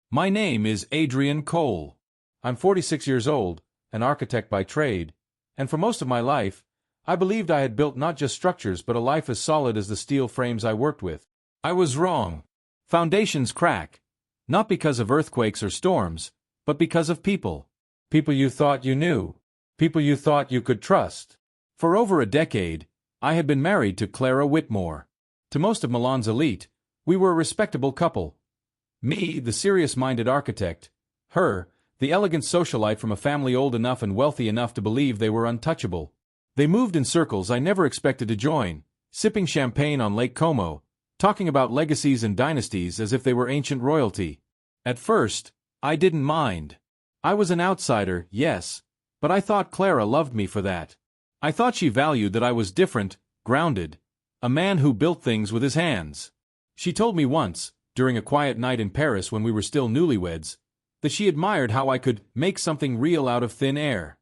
My name is Adrian Cole. I'm 46 years old, an architect by trade, and for most of my life, I believed I had built not just structures but a life as solid as the steel frames I worked with. I was wrong. Foundations crack, not because of earthquakes or storms, but because of people. People you thought you knew. People you thought you could trust. For over a decade, I had been married to Clara Whitmore. To most of Milan's elite, we were a respectable couple. Me, the serious-minded architect. Her, the elegant socialite from a family old enough and wealthy enough to believe they were untouchable. They moved in circles I never expected to join, sipping champagne on Lake Como, talking about legacies and dynasties as if they were ancient royalty. At first, I didn't mind. I was an outsider, yes, but I thought Clara loved me for that. I thought she valued that I was different, grounded, a man who built things with his hands. She told me once, during a quiet night in Paris when we were still newlyweds, that she admired how I could make something real out of thin air.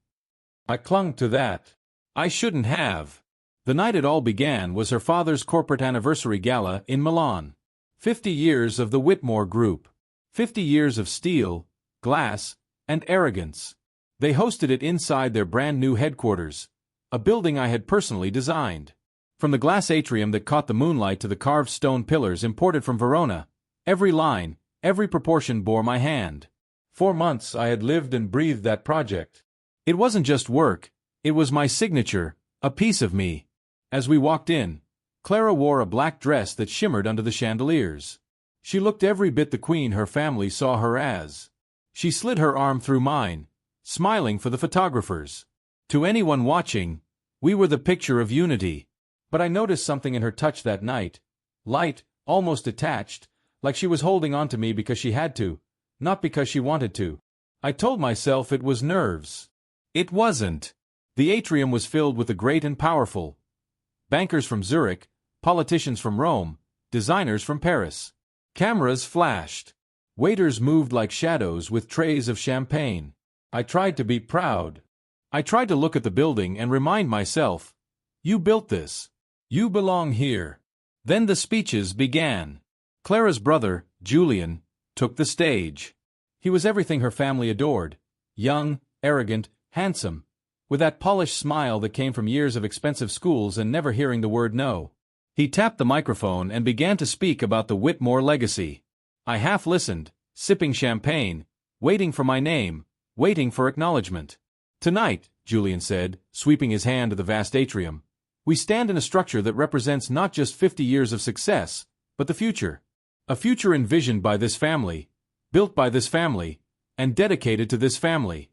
I clung to that. I shouldn't have. The night it all began was her father's corporate anniversary gala in Milan. 50 years of the Whitmore Group. 50 years of steel, glass, and arrogance. They hosted it inside their brand-new headquarters, a building I had personally designed. From the glass atrium that caught the moonlight to the carved stone pillars imported from Verona, every line, every proportion bore my hand. 4 months I had lived and breathed that project. It wasn't just work, it was my signature, a piece of me. As we walked in, Clara wore a black dress that shimmered under the chandeliers. She looked every bit the queen her family saw her as. She slid her arm through mine, smiling for the photographers. To anyone watching, we were the picture of unity. But I noticed something in her touch that night. Light, almost detached, like she was holding on to me because she had to, not because she wanted to. I told myself it was nerves. It wasn't. The atrium was filled with the great and powerful. Bankers from Zurich, politicians from Rome, designers from Paris. Cameras flashed. Waiters moved like shadows with trays of champagne. I tried to be proud. I tried to look at the building and remind myself, you built this. You belong here. Then the speeches began. Clara's brother, Julian, took the stage. He was everything her family adored. Young, arrogant, handsome, with that polished smile that came from years of expensive schools and never hearing the word no. He tapped the microphone and began to speak about the Whitmore legacy. I half listened, sipping champagne, waiting for my name, waiting for acknowledgement. Tonight, Julian said, sweeping his hand to the vast atrium, we stand in a structure that represents not just 50 years of success, but the future. A future envisioned by this family, built by this family, and dedicated to this family.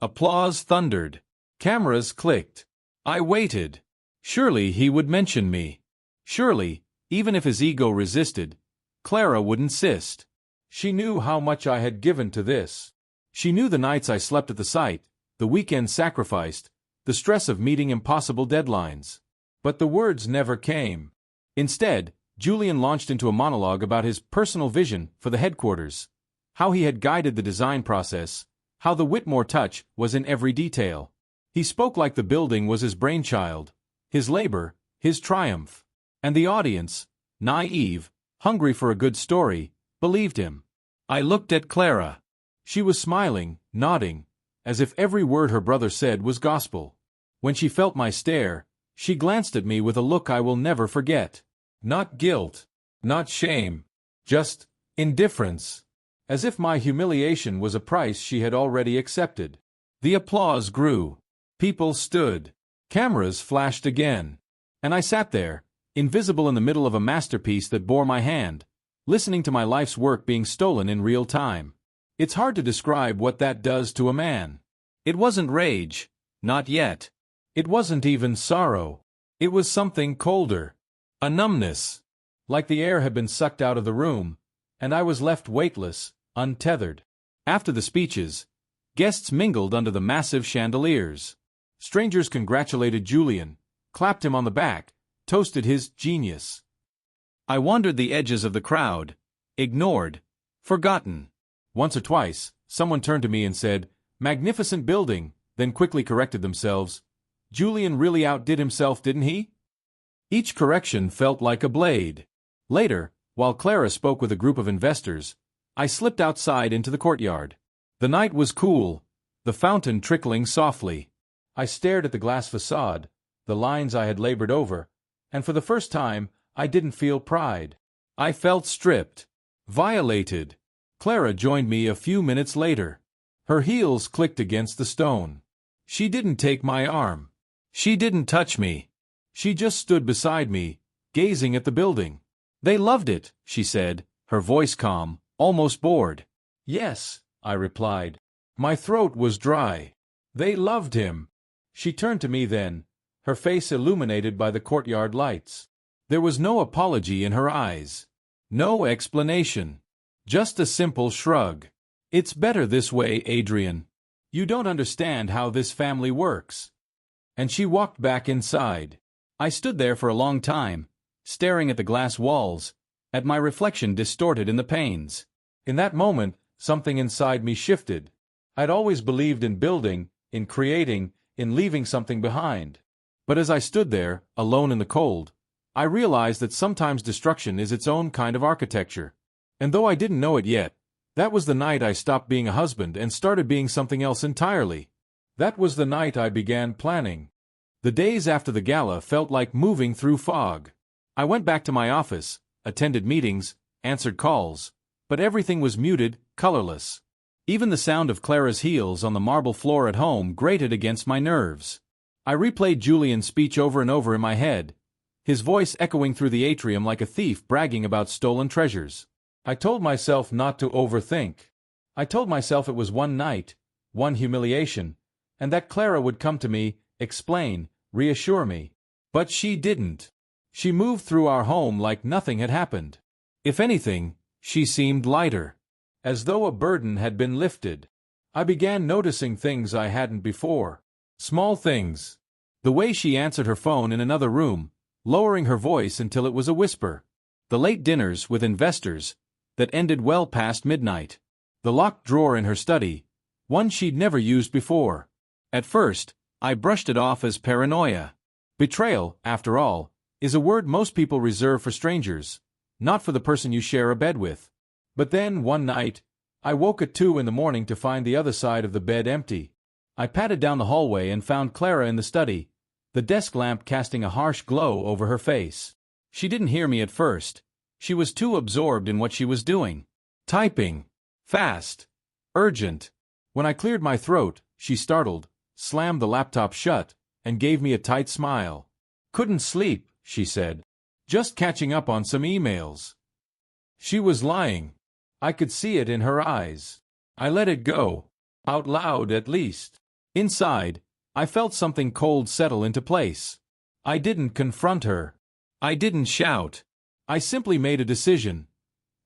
Applause thundered. Cameras clicked. I waited. Surely he would mention me. Surely, even if his ego resisted, Clara would insist. She knew how much I had given to this. She knew the nights I slept at the site, the weekends sacrificed, the stress of meeting impossible deadlines. But the words never came. Instead, Julian launched into a monologue about his personal vision for the headquarters, how he had guided the design process, how the Whitmore touch was in every detail. He spoke like the building was his brainchild, his labor, his triumph. And the audience, naive, hungry for a good story, believed him. I looked at Clara. She was smiling, nodding, as if every word her brother said was gospel. When she felt my stare, she glanced at me with a look I will never forget. Not guilt, not shame, just indifference. As if my humiliation was a price she had already accepted. The applause grew. People stood. Cameras flashed again. And I sat there, invisible in the middle of a masterpiece that bore my hand, listening to my life's work being stolen in real time. It's hard to describe what that does to a man. It wasn't rage, not yet. It wasn't even sorrow. It was something colder. A numbness. Like the air had been sucked out of the room, and I was left weightless, untethered. After the speeches, guests mingled under the massive chandeliers. Strangers congratulated Julian, clapped him on the back, toasted his genius. I wandered the edges of the crowd, ignored, forgotten. Once or twice, someone turned to me and said, "Magnificent building," then quickly corrected themselves. Julian really outdid himself, didn't he? Each correction felt like a blade. Later, while Clara spoke with a group of investors, I slipped outside into the courtyard. The night was cool, the fountain trickling softly. I stared at the glass facade, the lines I had labored over, and for the first time, I didn't feel pride. I felt stripped, violated. Clara joined me a few minutes later. Her heels clicked against the stone. She didn't take my arm. She didn't touch me. She just stood beside me, gazing at the building. "They loved it," she said, her voice calm, almost bored. "Yes," I replied. My throat was dry. "They loved him." She turned to me then, her face illuminated by the courtyard lights. There was no apology in her eyes. No explanation. Just a simple shrug. "It's better this way, Adrian. You don't understand how this family works." And she walked back inside. I stood there for a long time, staring at the glass walls, at my reflection distorted in the panes. In that moment, something inside me shifted. I'd always believed in building, in creating, in leaving something behind. But as I stood there, alone in the cold, I realized that sometimes destruction is its own kind of architecture. And though I didn't know it yet, that was the night I stopped being a husband and started being something else entirely. That was the night I began planning. The days after the gala felt like moving through fog. I went back to my office, attended meetings, answered calls, but everything was muted, colorless. Even the sound of Clara's heels on the marble floor at home grated against my nerves. I replayed Julian's speech over and over in my head, his voice echoing through the atrium like a thief bragging about stolen treasures. I told myself not to overthink. I told myself it was one night, one humiliation, and that Clara would come to me, explain, reassure me. But she didn't. She moved through our home like nothing had happened. If anything, she seemed lighter, as though a burden had been lifted. I began noticing things I hadn't before. Small things. The way she answered her phone in another room, lowering her voice until it was a whisper. The late dinners with investors that ended well past midnight. The locked drawer in her study, one she'd never used before. At first, I brushed it off as paranoia. Betrayal, after all, is a word most people reserve for strangers, not for the person you share a bed with. But then, one night, I woke at 2 in the morning to find the other side of the bed empty. I patted down the hallway and found Clara in the study, the desk lamp casting a harsh glow over her face. She didn't hear me at first. She was too absorbed in what she was doing. Typing. Fast. Urgent. When I cleared my throat, she startled, slammed the laptop shut, and gave me a tight smile. "Couldn't sleep," she said. "Just catching up on some emails." She was lying. I could see it in her eyes. I let it go. Out loud, at least. Inside, I felt something cold settle into place. I didn't confront her. I didn't shout. I simply made a decision.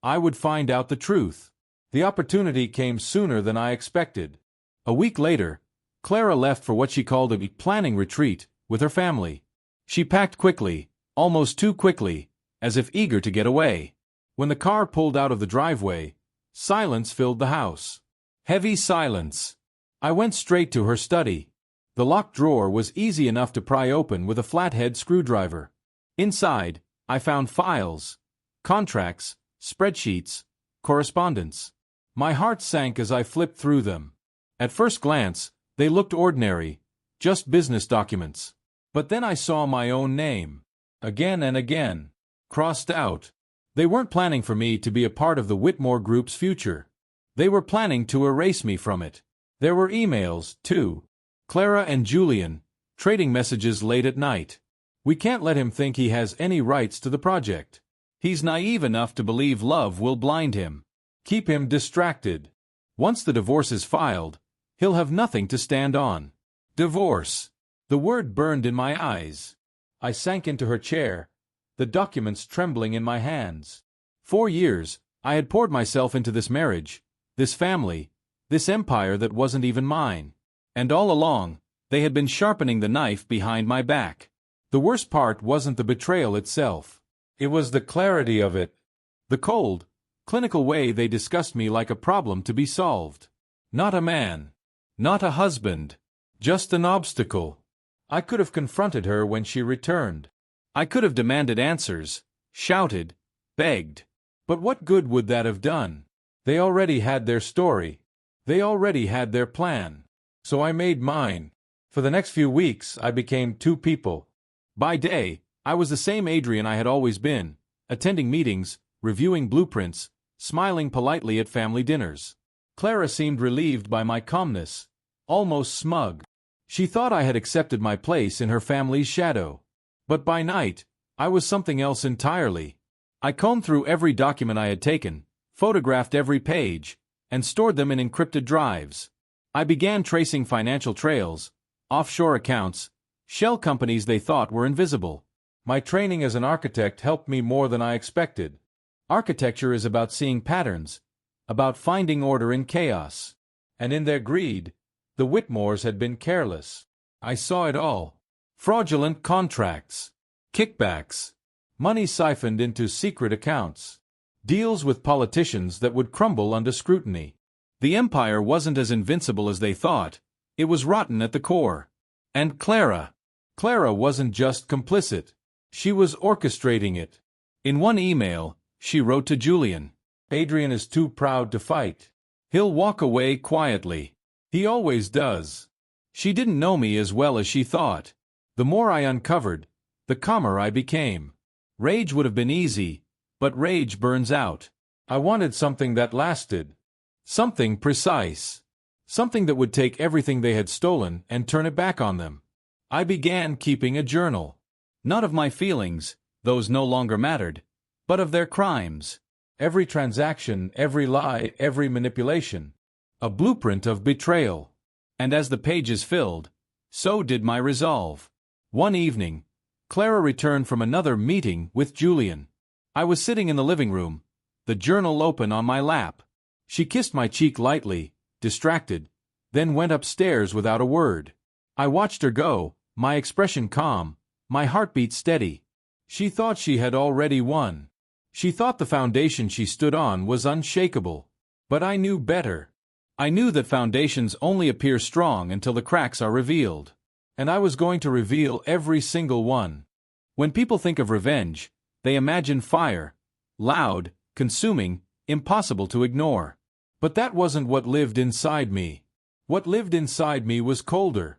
I would find out the truth. The opportunity came sooner than I expected. A week later, Clara left for what she called a planning retreat with her family. She packed quickly, almost too quickly, as if eager to get away. When the car pulled out of the driveway, silence filled the house. Heavy silence. I went straight to her study. The locked drawer was easy enough to pry open with a flathead screwdriver. Inside, I found files, contracts, spreadsheets, correspondence. My heart sank as I flipped through them. At first glance, they looked ordinary, just business documents. But then I saw my own name, again and again, crossed out. They weren't planning for me to be a part of the Whitmore Group's future. They were planning to erase me from it. There were emails, too. Clara and Julian, trading messages late at night. "We can't let him think he has any rights to the project. He's naive enough to believe love will blind him. Keep him distracted. Once the divorce is filed, he'll have nothing to stand on." Divorce. The word burned in my eyes. I sank into her chair, the documents trembling in my hands. 4 years, I had poured myself into this marriage, this family, this empire that wasn't even mine. And all along, they had been sharpening the knife behind my back. The worst part wasn't the betrayal itself. It was the clarity of it. The cold, clinical way they discussed me like a problem to be solved. Not a man. Not a husband. Just an obstacle. I could have confronted her when she returned. I could have demanded answers, shouted, begged. But what good would that have done? They already had their story. They already had their plan. So I made mine. For the next few weeks, I became two people. By day, I was the same Adrian I had always been, attending meetings, reviewing blueprints, smiling politely at family dinners. Clara seemed relieved by my calmness, almost smug. She thought I had accepted my place in her family's shadow. But by night, I was something else entirely. I combed through every document I had taken, photographed every page, and stored them in encrypted drives. I began tracing financial trails, offshore accounts, shell companies they thought were invisible. My training as an architect helped me more than I expected. Architecture is about seeing patterns, about finding order in chaos. And in their greed, the Whitmores had been careless. I saw it all. Fraudulent contracts, kickbacks, money siphoned into secret accounts, deals with politicians that would crumble under scrutiny. The empire wasn't as invincible as they thought. It was rotten at the core. And Clara wasn't just complicit. She was orchestrating it. In one email, she wrote to Julian, "Adrian is too proud to fight. He'll walk away quietly. He always does." She didn't know me as well as she thought. The more I uncovered, the calmer I became. Rage would have been easy, but rage burns out. I wanted something that lasted. Something precise. Something that would take everything they had stolen and turn it back on them. I began keeping a journal. Not of my feelings, those no longer mattered, but of their crimes. Every transaction, every lie, every manipulation. A blueprint of betrayal. And as the pages filled, so did my resolve. One evening, Clara returned from another meeting with Julian. I was sitting in the living room, the journal open on my lap. She kissed my cheek lightly, distracted, then went upstairs without a word. I watched her go, my expression calm, my heartbeat steady. She thought she had already won. She thought the foundation she stood on was unshakable. But I knew better. I knew that foundations only appear strong until the cracks are revealed. And I was going to reveal every single one. When people think of revenge, they imagine fire, loud, consuming, impossible to ignore. But that wasn't what lived inside me. What lived inside me was colder.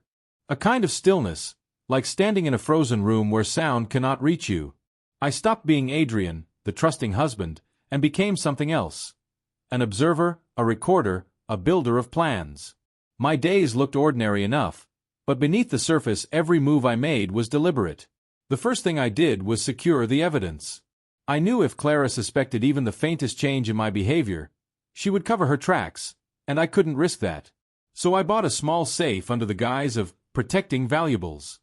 A kind of stillness, like standing in a frozen room where sound cannot reach you. I stopped being Adrian, the trusting husband, and became something else. An observer, a recorder, a builder of plans. My days looked ordinary enough, but beneath the surface every move I made was deliberate. The first thing I did was secure the evidence. I knew if Clara suspected even the faintest change in my behavior, she would cover her tracks, and I couldn't risk that. So I bought a small safe under the guise of protecting valuables.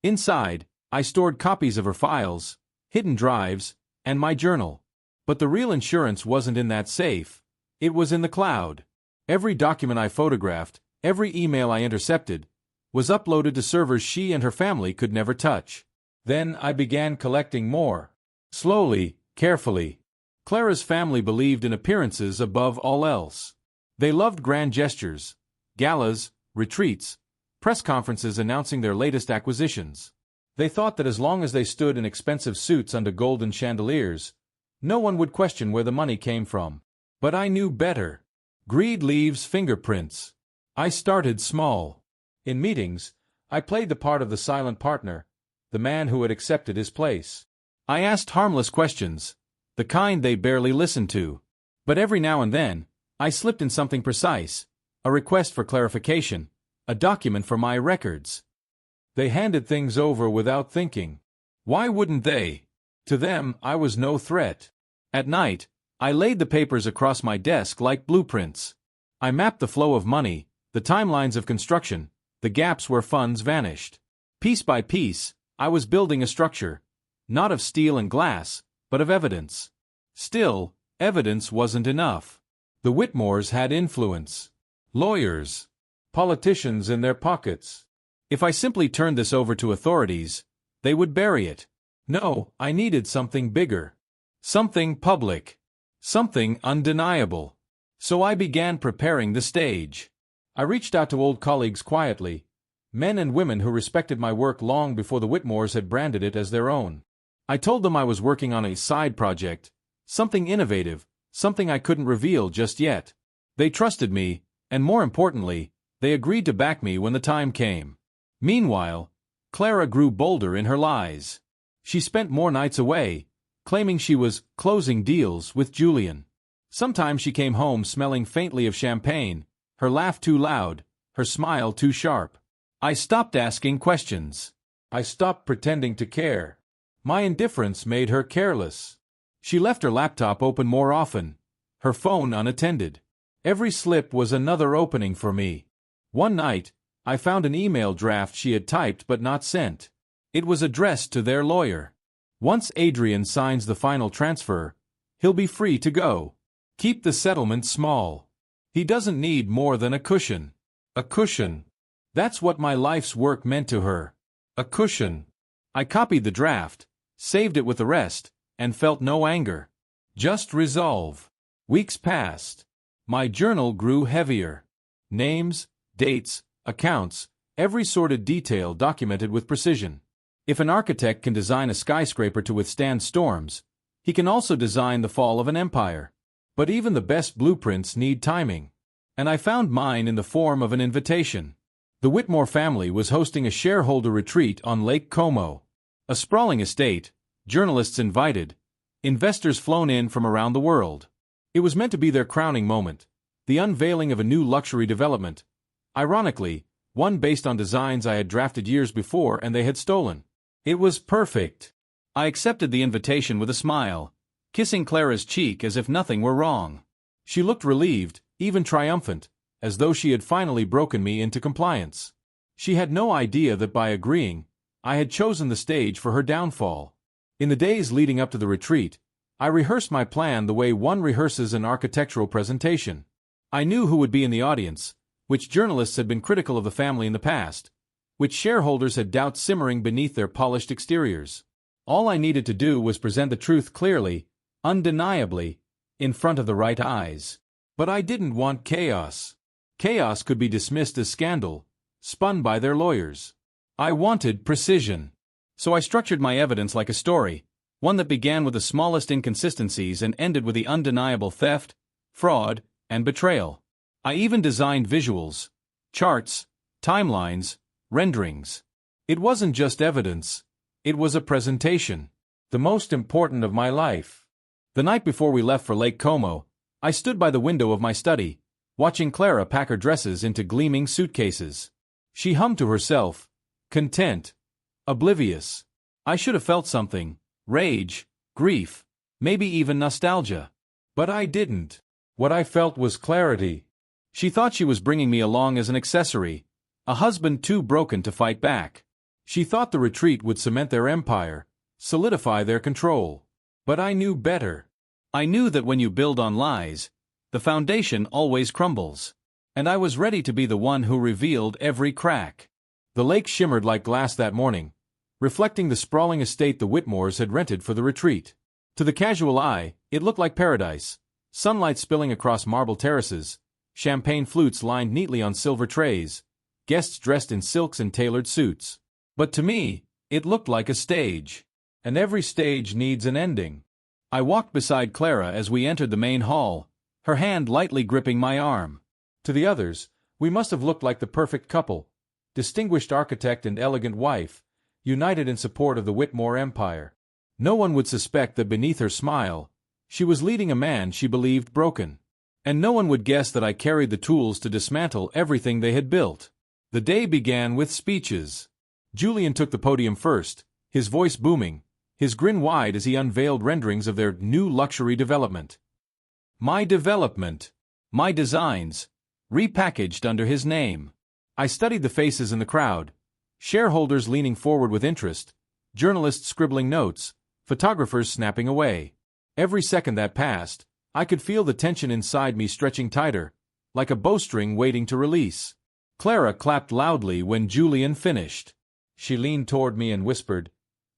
Inside, I stored copies of her files, hidden drives, and my journal. But the real insurance wasn't in that safe. It was in the cloud. Every document I photographed, every email I intercepted, was uploaded to servers she and her family could never touch. Then I began collecting more. Slowly, carefully. Clara's family believed in appearances above all else. They loved grand gestures, galas, retreats, press conferences announcing their latest acquisitions. They thought that as long as they stood in expensive suits under golden chandeliers, no one would question where the money came from. But I knew better. Greed leaves fingerprints. I started small. In meetings, I played the part of the silent partner, the man who had accepted his place. I asked harmless questions, the kind they barely listened to. But every now and then, I slipped in something precise, a request for clarification, a document for my records. They handed things over without thinking. Why wouldn't they? To them, I was no threat. At night, I laid the papers across my desk like blueprints. I mapped the flow of money, the timelines of construction, the gaps where funds vanished. Piece by piece, I was building a structure, not of steel and glass, but of evidence. Still, evidence wasn't enough. The Whitmores had influence. Lawyers. Politicians in their pockets. If I simply turned this over to authorities, they would bury it. No, I needed something bigger. Something public. Something undeniable. So I began preparing the stage. I reached out to old colleagues quietly, men and women who respected my work long before the Whitmores had branded it as their own. I told them I was working on a side project, something innovative, something I couldn't reveal just yet. They trusted me, and more importantly, they agreed to back me when the time came. Meanwhile, Clara grew bolder in her lies. She spent more nights away, claiming she was closing deals with Julian. Sometimes she came home smelling faintly of champagne, her laugh too loud, her smile too sharp. I stopped asking questions. I stopped pretending to care. My indifference made her careless. She left her laptop open more often, her phone unattended. Every slip was another opening for me. One night, I found an email draft she had typed but not sent. It was addressed to their lawyer. Once Adrian signs the final transfer, he'll be free to go. Keep the settlement small. He doesn't need more than a cushion. A cushion. That's what my life's work meant to her. A cushion. I copied the draft, saved it with the rest, and felt no anger. Just resolve. Weeks passed. My journal grew heavier. Names, dates, accounts, every sordid detail documented with precision. If an architect can design a skyscraper to withstand storms, he can also design the fall of an empire. But even the best blueprints need timing. And I found mine in the form of an invitation. The Whitmore family was hosting a shareholder retreat on Lake Como. A sprawling estate, journalists invited, investors flown in from around the world. It was meant to be their crowning moment, the unveiling of a new luxury development. Ironically, one based on designs I had drafted years before and they had stolen. It was perfect. I accepted the invitation with a smile, kissing Clara's cheek as if nothing were wrong. She looked relieved, even triumphant, as though she had finally broken me into compliance. She had no idea that by agreeing, I had chosen the stage for her downfall. In the days leading up to the retreat, I rehearsed my plan the way one rehearses an architectural presentation. I knew who would be in the audience, which journalists had been critical of the family in the past, which shareholders had doubts simmering beneath their polished exteriors. All I needed to do was present the truth clearly, undeniably, in front of the right eyes. But I didn't want chaos. Chaos could be dismissed as scandal, spun by their lawyers. I wanted precision. So I structured my evidence like a story, one that began with the smallest inconsistencies and ended with the undeniable theft, fraud, and betrayal. I even designed visuals, charts, timelines, renderings. It wasn't just evidence, it was a presentation, the most important of my life. The night before we left for Lake Como, I stood by the window of my study, watching Clara pack her dresses into gleaming suitcases. She hummed to herself, content, oblivious. I should have felt something, rage, grief, maybe even nostalgia. But I didn't. What I felt was clarity. She thought she was bringing me along as an accessory, a husband too broken to fight back. She thought the retreat would cement their empire, solidify their control. But I knew better. I knew that when you build on lies, the foundation always crumbles. And I was ready to be the one who revealed every crack. The lake shimmered like glass that morning, reflecting the sprawling estate the Whitmores had rented for the retreat. To the casual eye, it looked like paradise, sunlight spilling across marble terraces, champagne flutes lined neatly on silver trays, guests dressed in silks and tailored suits. But to me, it looked like a stage. And every stage needs an ending. I walked beside Clara as we entered the main hall, her hand lightly gripping my arm. To the others, we must have looked like the perfect couple, distinguished architect and elegant wife, united in support of the Whitmore empire. No one would suspect that beneath her smile, she was leading a man she believed broken. And no one would guess that I carried the tools to dismantle everything they had built. The day began with speeches. Julian took the podium first, his voice booming, his grin wide as he unveiled renderings of their new luxury development. My development. My designs. Repackaged under his name. I studied the faces in the crowd, shareholders leaning forward with interest, journalists scribbling notes, photographers snapping away. Every second that passed, I could feel the tension inside me stretching tighter, like a bowstring waiting to release. Clara clapped loudly when Julian finished. She leaned toward me and whispered,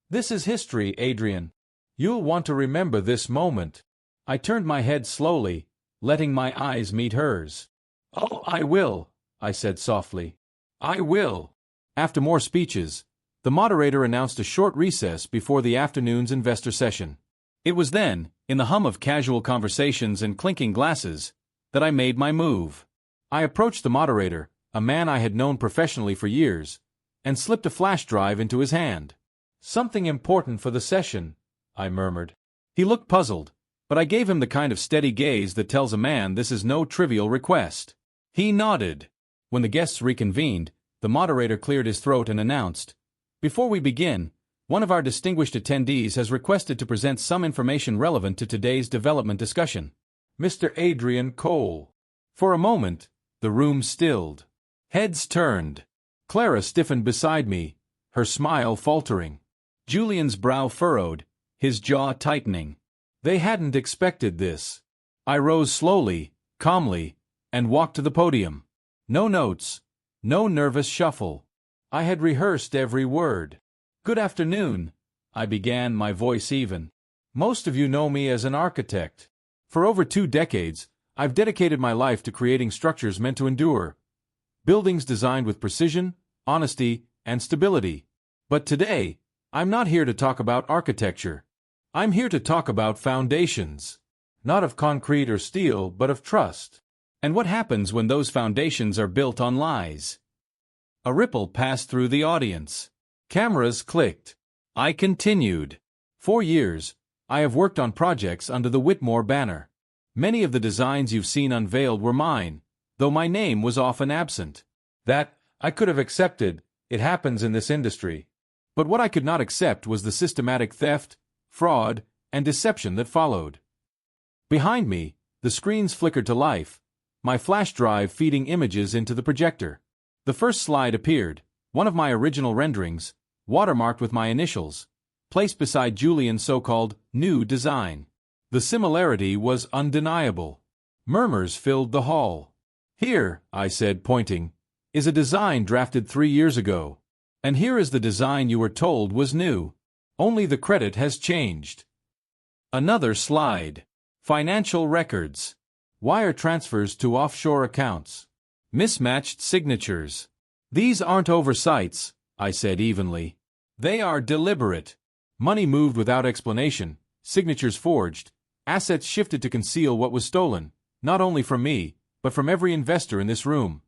"This is history, Adrian. You'll want to remember this moment." I turned my head slowly, letting my eyes meet hers. "Oh, I will," I said softly. "I will." After more speeches, the moderator announced a short recess before the afternoon's investor session. It was then, in the hum of casual conversations and clinking glasses, that I made my move. I approached the moderator, a man I had known professionally for years, and slipped a flash drive into his hand. "Something important for the session," I murmured. He looked puzzled, but I gave him the kind of steady gaze that tells a man this is no trivial request. He nodded. When the guests reconvened, the moderator cleared his throat and announced, "Before we begin, one of our distinguished attendees has requested to present some information relevant to today's development discussion. Mr. Adrian Cole." For a moment, the room stilled. Heads turned. Clara stiffened beside me, her smile faltering. Julian's brow furrowed, his jaw tightening. They hadn't expected this. I rose slowly, calmly, and walked to the podium. No notes, no nervous shuffle. I had rehearsed every word. "Good afternoon," I began, my voice even. "Most of you know me as an architect. For over 2 decades, I've dedicated my life to creating structures meant to endure. Buildings designed with precision, honesty, and stability. But today, I'm not here to talk about architecture. I'm here to talk about foundations. Not of concrete or steel, but of trust. And what happens when those foundations are built on lies?" A ripple passed through the audience. Cameras clicked. I continued. "For years, I have worked on projects under the Whitmore banner. Many of the designs you've seen unveiled were mine, though my name was often absent. That, I could have accepted. It happens in this industry. But what I could not accept was the systematic theft, fraud, and deception that followed." Behind me, the screens flickered to life, my flash drive feeding images into the projector. The first slide appeared, one of my original renderings, watermarked with my initials, placed beside Julian's so-called new design. The similarity was undeniable. Murmurs filled the hall. "Here," I said, pointing, "is a design drafted 3 years ago. And here is the design you were told was new. Only the credit has changed." Another slide. Financial records. Wire transfers to offshore accounts. Mismatched signatures. "These aren't oversights," I said evenly. "They are deliberate. Money moved without explanation, signatures forged, assets shifted to conceal what was stolen, not only from me, but from every investor in this room."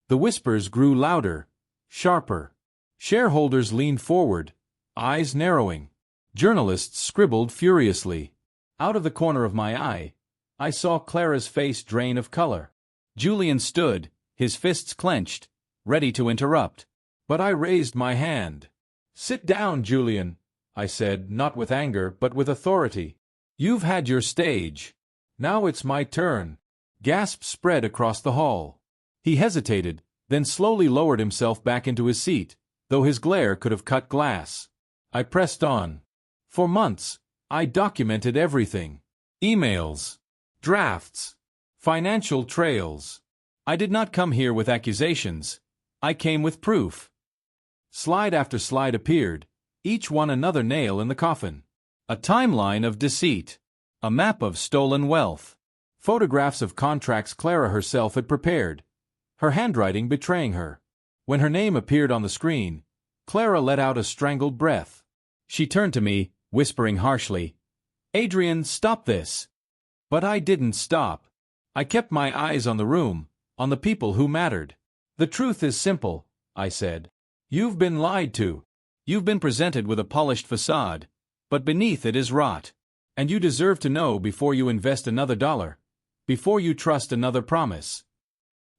The whispers grew louder, sharper. Shareholders leaned forward, eyes narrowing. Journalists scribbled furiously. Out of the corner of my eye, I saw Clara's face drain of color. Julian stood, his fists clenched, ready to interrupt. But I raised my hand. "Sit down, Julian," I said, not with anger, but with authority. "You've had your stage. Now it's my turn." Gasps spread across the hall. He hesitated, then slowly lowered himself back into his seat, though his glare could have cut glass. I pressed on. For months, I documented everything. Emails, drafts, financial trails. I did not come here with accusations. I came with proof. Slide after slide appeared, each one another nail in the coffin. A timeline of deceit. A map of stolen wealth. Photographs of contracts Clara herself had prepared, her handwriting betraying her. When her name appeared on the screen, Clara let out a strangled breath. She turned to me, whispering harshly, "Adrian, stop this." But I didn't stop. I kept my eyes on the room, on the people who mattered. "The truth is simple," I said. "You've been lied to. You've been presented with a polished facade, but beneath it is rot. And you deserve to know before you invest another dollar, before you trust another promise."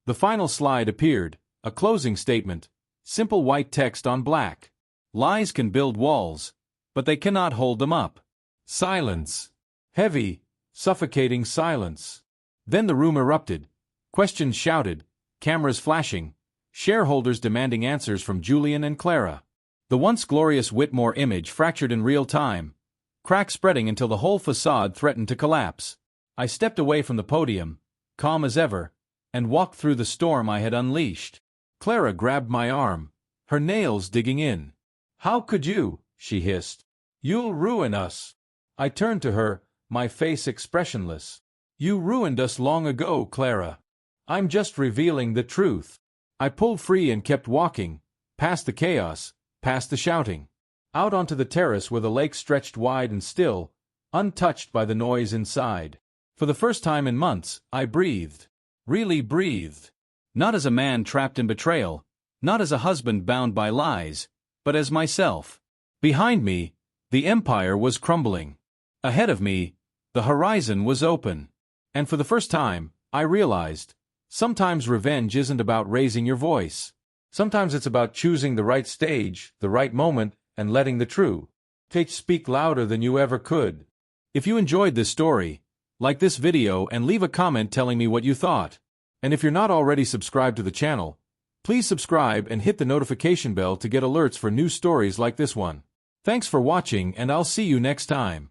The final slide appeared, a closing statement, simple white text on black. Lies can build walls, but they cannot hold them up. Silence. Heavy, suffocating silence. Then the room erupted. Questions shouted, cameras flashing, shareholders demanding answers from Julian and Clara. The once glorious Whitmore image fractured in real time, cracks spreading until the whole facade threatened to collapse. I stepped away from the podium, calm as ever, and walked through the storm I had unleashed. Clara grabbed my arm, her nails digging in. "How could you?" she hissed. "You'll ruin us." I turned to her, my face expressionless. "You ruined us long ago, Clara. I'm just revealing the truth." I pulled free and kept walking, past the chaos, past the shouting, out onto the terrace where the lake stretched wide and still, untouched by the noise inside. For the first time in months, I breathed. Really breathed. Not as a man trapped in betrayal, not as a husband bound by lies, but as myself. Behind me, the empire was crumbling. Ahead of me, the horizon was open. And for the first time, I realized, sometimes revenge isn't about raising your voice. Sometimes it's about choosing the right stage, the right moment, and letting the truth speak louder than you ever could. If you enjoyed this story, like this video and leave a comment telling me what you thought. And if you're not already subscribed to the channel, please subscribe and hit the notification bell to get alerts for new stories like this one. Thanks for watching, and I'll see you next time.